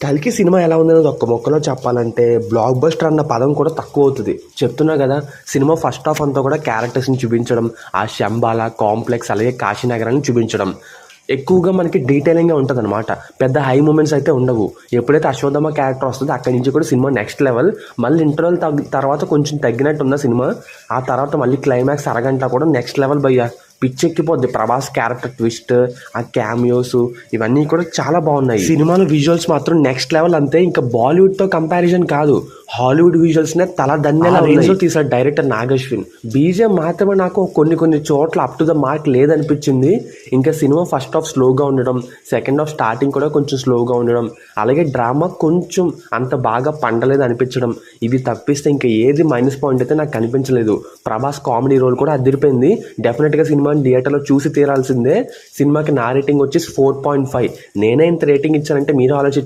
కల్కి సినిమా ఎలా ఉందనేది ఒక్క మొక్కలో చెప్పాలంటే బ్లాక్ బస్టర్ అన్న పదం కూడా తక్కువ అవుతుంది. చెప్తున్నా కదా, సినిమా ఫస్ట్ హాఫ్ అంతా కూడా క్యారెక్టర్స్ని చూపించడం, ఆ శంబాల కాంప్లెక్స్ అలాగే కాశీనగరాన్ని చూపించడం ఎక్కువగా మనకి డీటెయిలింగ్గా ఉంటుంది అనమాట. పెద్ద హై మూమెంట్స్ అయితే ఉండవు. ఎప్పుడైతే అశ్వత్థామ క్యారెక్టర్ వస్తుందో అక్కడి నుంచి కూడా సినిమా నెక్స్ట్ లెవెల్. మళ్ళీ ఇంటర్వెల్ తర్వాత కొంచెం తగ్గినట్టు ఉన్న సినిమా, ఆ తర్వాత మళ్ళీ క్లైమాక్స్ అరగంట కూడా నెక్స్ట్ లెవెల్ భయ్యా. పిచ్చెక్కిపోద్ది. ప్రభాస్ క్యారెక్టర్ ట్విస్ట్, ఆ క్యామియోస్ ఇవన్నీ కూడా చాలా బాగున్నాయి. సినిమాలో విజువల్స్ మాత్రం నెక్స్ట్ లెవెల్. అంతే, ఇంకా బాలీవుడ్తో కంపారిజన్ కాదు, హాలీవుడ్ విజువల్స్నే తల ధన్యాల రేంజ్లో తీశాడు డైరెక్టర్ నాగశ్విన్. బీజిఎం మాత్రమే నాకు కొన్ని చోట్ల అప్ టు ద మార్క్ లేదనిపించింది. ఇంకా సినిమా ఫస్ట్ హాఫ్ స్లోగా ఉండడం, సెకండ్ హాఫ్ స్టార్టింగ్ కూడా కొంచెం స్లోగా ఉండడం, అలాగే డ్రామా కొంచెం అంత బాగా పండలేదు అనిపించడం, ఇవి తప్పిస్తే ఇంకా ఏది మైనస్ పాయింట్ అయితే నాకు కనిపించలేదు. ప్రభాస్ కామెడీ రోల్ కూడా అదిరిపోయింది. డెఫినెట్గా సినిమాని థియేటర్లో చూసి తీరాల్సిందే. సినిమాకి నా రేటింగ్ వచ్చేసి 4.5. నేనే ఇంత రేటింగ్ ఇచ్చానంటే మీరు ఆలోచించండి.